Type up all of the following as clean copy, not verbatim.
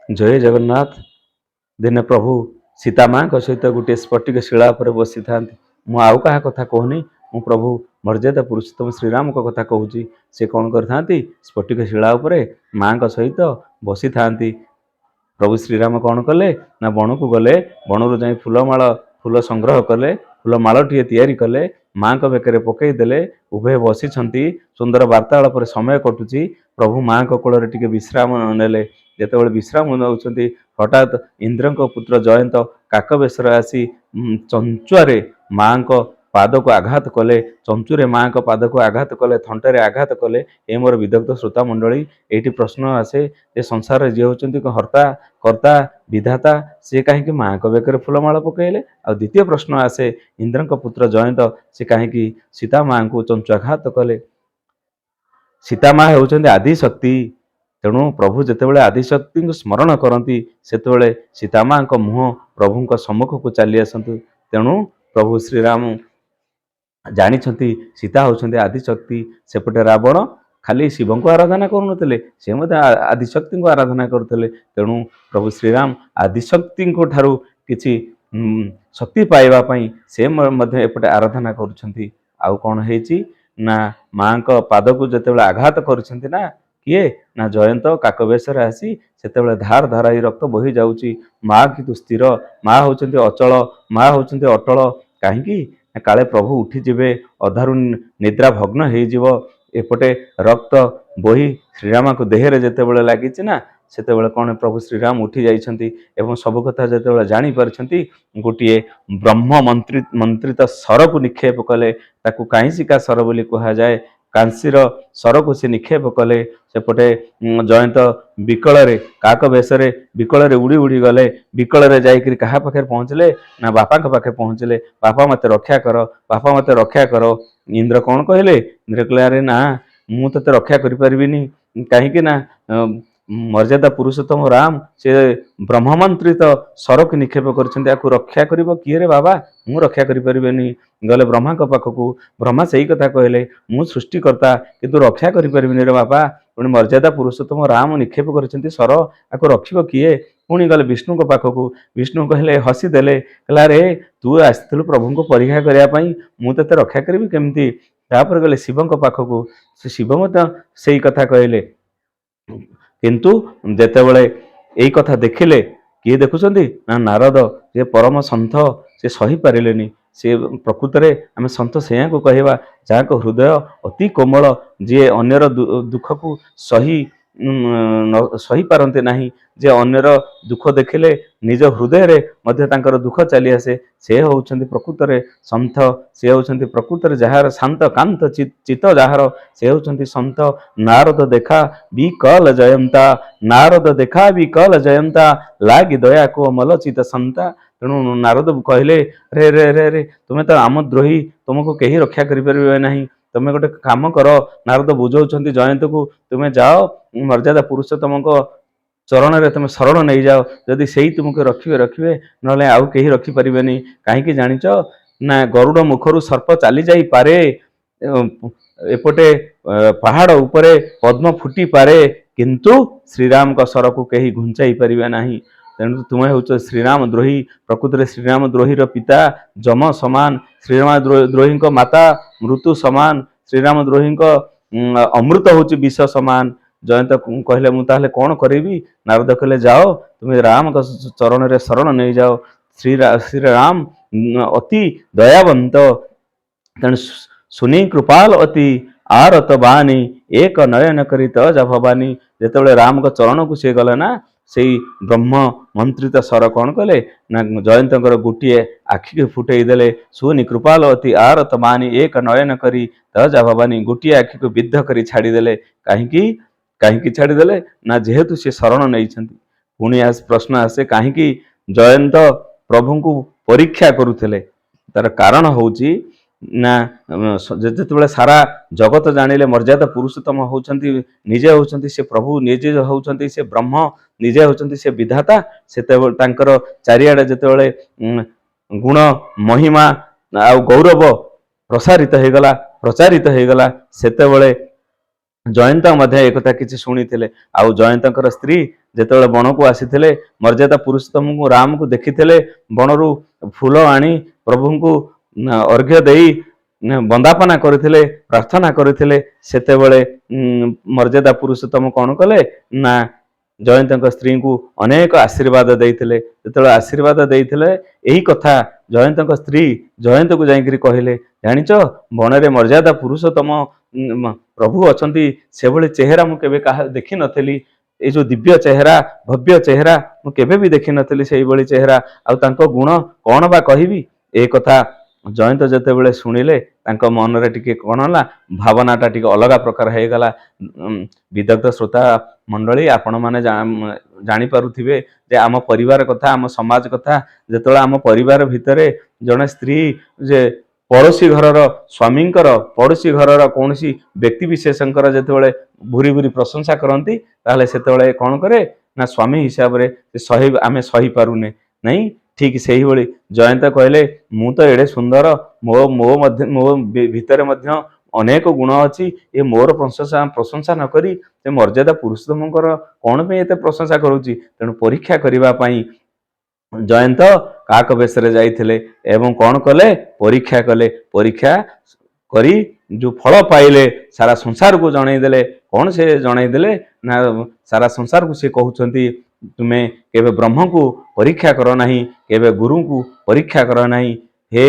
जय जगन्नाथ। दिने प्रभु सीता माँ सहित गोटे स्फटिक शिला पर बसी था। मु आउ क्या कथा कहूनी, मु प्रभु मर्यादा पुरुषोत्तम श्रीराम को कथा कहूँ। से कौन करथांती, स्फटिक शिला उपरे माँ सहित बसी था। प्रभु श्रीराम कौन कले ना बण को गले, बणु जाई फूलमाल फूल संग्रह कले, फूलमालटिए तैयारी कले, माँ को बेकरे पकईदेले। उभय बसी सुंदर वार्तालाप पर समय कटुची। प्रभु माँ को कोल टिके विश्राम नेले। जेतेबेले विश्राम नौछंती, हठात इंद्र को पुत्र जयंत काक बेशर आसी चंचुआरे माँ को पाद को आघात कले। चंचुरे माँ को पाद को आघात कले, थंटे आघात कले। ए मोर विदग्ध श्रोता मंडली, ये प्रश्न आसे जे संसार जी होती हर्ता कर्ता विधाता, से कहीं माँ को बेकर फूलमाल पकईले। आ द्वितीय प्रश्न आसे इंद्र को पुत्र जयंत से कहीं सीता माँ को चंचुआघात कले। सीता माँ होती आदि शक्ति। तेणु प्रभु जितेबाला आदिशक्ति को स्मरण करती से सीता माँ को मुह प्रभु सम्मुख को चली आसतु। तेणु प्रभु श्रीराम जानी सीता होती आदिशक्ति। सेपटे रावण खाली शिव को आराधना करुले, से आदिशक्ति को आराधना करुले। तेणु प्रभु श्रीराम आदिशक्ति ठारू किछि शक्ति पाइबापी से एपटे आराधना करुछंती। आउ कौन है ना, माँ को पाद को जितेबाला आघात करुछंती ना किए ना जयंत काक बेशर आसी, से धार धाराई रक्त बही जाऊँगी। माँ किंतु स्थिर, माँ होती अचल, माँ होती अटल। कहीं काले प्रभु उठीजे, अधारू निद्रा भग्न हो। एपटे रक्त बही श्रीराम को देहरे जितेबाला लगी ना, सेतेबेले कौन प्रभु श्रीराम उठी जाइछंती एवं सब कथा जितेबाला जानी पारिछंती। गोटे ब्रह्म मंत्रित सर को निक्षेप कले, ताकू कांसिका सर बोली कहा जाए। कांसीर सर को से निक्षेप कले। सेपटे जयंत विकल काक बेशरे विकल उड़ी उड़ी गले। विकल जाकर क्या पाखे पहुँचले ना बापा पाखे पहुँचले। बापा मत रक्षा कर, बापा मत रक्षा कर। इंद्र कौन कहले, इंद्र कहले अरे ना मु ते रक्षा करिनी, कहीं ना मर्यादा पुरुषोत्तम राम से ब्रह्ममंत्रित सर को निक्षेप कर रक्षा कर किए रे बाबा, मु रक्षा करिनी। गले ब्रह्मा को पाखक, ब्रह्मा से ही कथा कहले मु सृष्टिकर्ता किंतु रक्षा करिनी रे बाबा। पुणी मर्यादा पुरुषोत्तम राम निक्षेप कर सर, आपको रखिब किए। पुणी गले विष्णु को पाखक, विष्णु कहले हसीदेले, कहला रे तू आसलु प्रभु को परीक्षा करने, मुझे रक्षा करी केमती। तापर गले शिव को पाखक, से शिव मत से ही कथा कहले। किंतु जेतेबेले यही कथा देखिले, किए देखुं ना नारद जे परम सन्थ, से सही पारे। से प्रकृत में आम सन्थ से कहवा जहाँ को हृदय अति कोमल, जी अन्यर दुख को सही सही पारते नहीं, जे अन्यर दुख देखिले निज हृदय रे दुख चली आसे। से होउछंती प्रकृत में सन्थ, से होउछंती प्रकृत में जार शांत कांत चित्त जार, से होउछंती सन्थ। नारद देखा विकल जयंता, नारद देखा विकल जयंता, लागी दया को मल चित संता। तेणु नारद कहले रे रे रे रे तुम्हें तो आम द्रोही, तुमको कहीं रक्षा करें नहीं। तुम्हें गोटे काम कर, नारद बुझाऊँ जयंत को, तुम्हें जाओ मर्यादा पुरुषोत्तम को चरण रे तुम शरण नहीं जाओ, जदि से ही तुमको रखिए रखिए, ना आउ कहीं रखिपारे। कहीं जानिच ना गरुड़ मुखरू सर्प चली जाई पारे, एपटे पहाड़ उपरे पद्म फुटी पारे, किंतु श्रीराम का सर को कहीं घुंचाई पारे नहीं। तेणु तुम्हें हूँ श्रीराम द्रोही। प्रकृत में श्रीराम द्रोही पिता जम समान, श्रीराम द्रोही माता मृत्यु समान, श्रीराम द्रोही अमृत हूँ विष समान। जयंत कहले मुझे कौन करी। नारद कहले जाओ तुम्हें राम का चरण रे शरण नहीं जाओ। श्रीराम अति दयावंत, तेणु सुनी कृपाल अति आरत बानी, एक नयन करी तज भवानी। जितेबाला राम का चरण को सी गले ना, से ब्रह्म मंत्रित सर कौन कले ना जयंत गोटे आखि के फुटई देले। सुनी कृपाल अति आरत बानी, एक नयन करी तज भवानी। गोटे आखि को विद्ध कर छाड़देले। कहीं छाड़देले ना जेहेतु सी शरण नहीं। पुणी प्रश्न आसे कहीं जयंत प्रभु को परीक्षा करुले। तार कारण हूँ ना जितेबाला सारा जगत जानिले मर्यादा पुरुषोत्तम होउछंती निजे होउछंती से प्रभु, निजे होउछंती से ब्रह्म, निजे होउछंती से विधाता। सेतेबेले तांकर चारिआडे जितेबाला गुण महिमा आ गौरव प्रसारित हो गला, सेतेबेले जयंत एक कथा किसी शुणी थे। आउ जयंतर स्त्री ଯେତେବେଳେ ବଣକୁ ଆସିଥିଲେ ମର୍ଯ୍ୟାଦା ପୁରୁଷୋତ୍ତମଙ୍କୁ ରାମକୁ ଦେଖିଥିଲେ ବଣରୁ ଫୁଲ ଆଣି ପ୍ରଭୁଙ୍କୁ ଅର୍ଘ୍ୟ ଦେଇ ବନ୍ଦାପନା କରିଥିଲେ ପ୍ରାର୍ଥନା କରିଥିଲେ ସେତେବେଳେ ମର୍ଯ୍ୟାଦା ପୁରୁଷୋତ୍ତମ କଣ କଲେ ନା ଜୟନ୍ତଙ୍କ ସ୍ତ୍ରୀଙ୍କୁ ଅନେକ ଆଶୀର୍ବାଦ ଦେଇଥିଲେ। ଯେତେବେଳେ ଆଶୀର୍ବାଦ ଦେଇଥିଲେ ଏହି କଥା ଜୟନ୍ତଙ୍କ ସ୍ତ୍ରୀ ଜୟନ୍ତକୁ ଯାଇକରି କହିଲେ ଜାଣିଛ ବଣରେ ମର୍ଯ୍ୟାଦା ପୁରୁଷୋତ୍ତମ ପ୍ରଭୁ ଅଛନ୍ତି ସେଭଳି ଚେହେରା ମୁଁ କେବେ କାହା ଦେଖିନଥିଲି ଏଇ ଯୋଉ ଦିବ୍ୟ ଚେହେରା ଭବ୍ୟ ଚେହେରା ମୁଁ କେବେ ବି ଦେଖିନଥିଲି ସେଇଭଳି ଚେହେରା ଆଉ ତାଙ୍କ ଗୁଣ କଣ ବା କହିବି। ଏ କଥା ଜୟନ୍ତ ଯେତେବେଳେ ଶୁଣିଲେ ତାଙ୍କ ମନରେ ଟିକେ କଣ ହେଲା ଭାବନାଟା ଟିକେ ଅଲଗା ପ୍ରକାର ହେଇଗଲା। ବିଦଗ୍ଧ ଶ୍ରୋତା ମଣ୍ଡଳୀ ଆପଣମାନେ ଜାଣିପାରୁଥିବେ ଯେ ଆମ ପରିବାର କଥା ଆମ ସମାଜ କଥା ଯେତେବେଳେ ଆମ ପରିବାର ଭିତରେ ଜଣେ ସ୍ତ୍ରୀ ଯେ ପଡ଼ୋଶୀ ଘରର ସ୍ୱାମୀଙ୍କର ପଡ଼ୋଶୀ ଘରର କୌଣସି ବ୍ୟକ୍ତି ବିଶେଷଙ୍କର ଯେତେବେଳେ ଭୁରି ଭୁରି ପ୍ରଶଂସା କରନ୍ତି ତାହେଲେ ସେତେବେଳେ କଣ କରେ ନା ସ୍ୱାମୀ ହିସାବରେ ଆମେ ସହିପାରୁନେ ନାଇଁ। ଠିକ ସେଇଭଳି ଜୟନ୍ତ କହିଲେ ମୁଁ ତ ଏଡେ ସୁନ୍ଦର ମୋ ଭିତରେ ମଧ୍ୟ ଅନେକ ଗୁଣ ଅଛି ଏ ମୋର ପ୍ରଶଂସା ନ କରି ସେ ମର୍ଯ୍ୟାଦା ପୁରୁଷୋତ୍ତମଙ୍କର କଣ ପାଇଁ ଏତେ ପ୍ରଶଂସା କରୁଛି। ତେଣୁ ପରୀକ୍ଷା କରିବା ପାଇଁ ଜୟନ୍ତ କାକ ବେଶରେ ଯାଇଥିଲେ ଏବଂ କଣ କଲେ ପରୀକ୍ଷା କଲେ। ପରୀକ୍ଷା କରି ଯୋଉ ଫଳ ପାଇଲେ ସାରା ସଂସାରକୁ ଜଣେଇଦେଲେ। କଣ ସେ ଜଣେଇଦେଲେ ନା ସାରା ସଂସାରକୁ ସେ କହୁଛନ୍ତି ତୁମେ କେବେ ବ୍ରହ୍ମକୁ ପରୀକ୍ଷା କର ନାହିଁ କେବେ ଗୁରୁଙ୍କୁ ପରୀକ୍ଷା କର ନାହିଁ। ହେ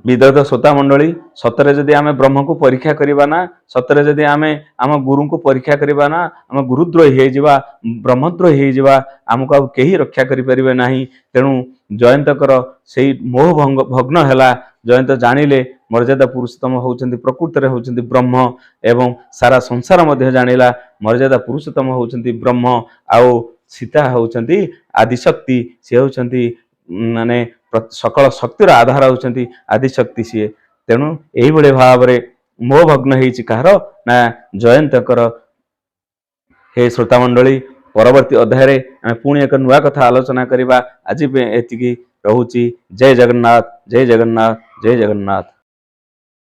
ବିଦଗ୍ଧ ଶ୍ରୋତା ମଣ୍ଡଳୀ ସତରେ ଯଦି ଆମେ ବ୍ରହ୍ମକୁ ପରୀକ୍ଷା କରିବା ନା ସତରେ ଯଦି ଆମେ ଆମ ଗୁରୁଙ୍କୁ ପରୀକ୍ଷା କରିବା ନା ଆମେ ଗୁରୁଦ୍ରୋହୀ ହେଇଯିବା ବ୍ରହ୍ମଦ୍ରୋହୀ ହେଇଯିବା ଆମକୁ ଆଉ କେହି ରକ୍ଷା କରିପାରିବେ ନାହିଁ। ତେଣୁ ଜୟନ୍ତଙ୍କର ସେଇ ମୋହ ଭଗ୍ନ ହେଲା। ଜୟନ୍ତ ଜାଣିଲେ ମର୍ଯ୍ୟାଦା ପୁରୁଷୋତ୍ତମ ହଉଛନ୍ତି ପ୍ରକୃତରେ ହଉଛନ୍ତି ବ୍ରହ୍ମ ଏବଂ ସାରା ସଂସାର ମଧ୍ୟ ଜାଣିଲା ମର୍ଯ୍ୟାଦା ପୁରୁଷୋତ୍ତମ ହଉଛନ୍ତି ବ୍ରହ୍ମ ଆଉ ସୀତା ହଉଛନ୍ତି ଆଦିଶକ୍ତି। ସେ ହଉଛନ୍ତି ମାନେ ସକଳ ଶକ୍ତିର ଆଧାର ହଉଛନ୍ତି ଆଦିଶକ୍ତି ସିଏ। ତେଣୁ ଏଇଭଳି ଭାବରେ ମୋହ ଭଗ୍ନ ହେଇଛି କାହାର ନା ଜୟନ୍ତଙ୍କର। ହେ ଶ୍ରୋତା ମଣ୍ଡଳୀ ପରବର୍ତ୍ତୀ ଅଧ୍ୟାୟରେ ଆମେ ପୁଣି ଏକ ନୂଆ କଥା ଆଲୋଚନା କରିବା। ଆଜି ପାଇଁ ଏତିକି ରହୁଛି। ଜୟ ଜଗନ୍ନାଥ ଜୟ ଜଗନ୍ନାଥ ଜୟ ଜଗନ୍ନାଥ।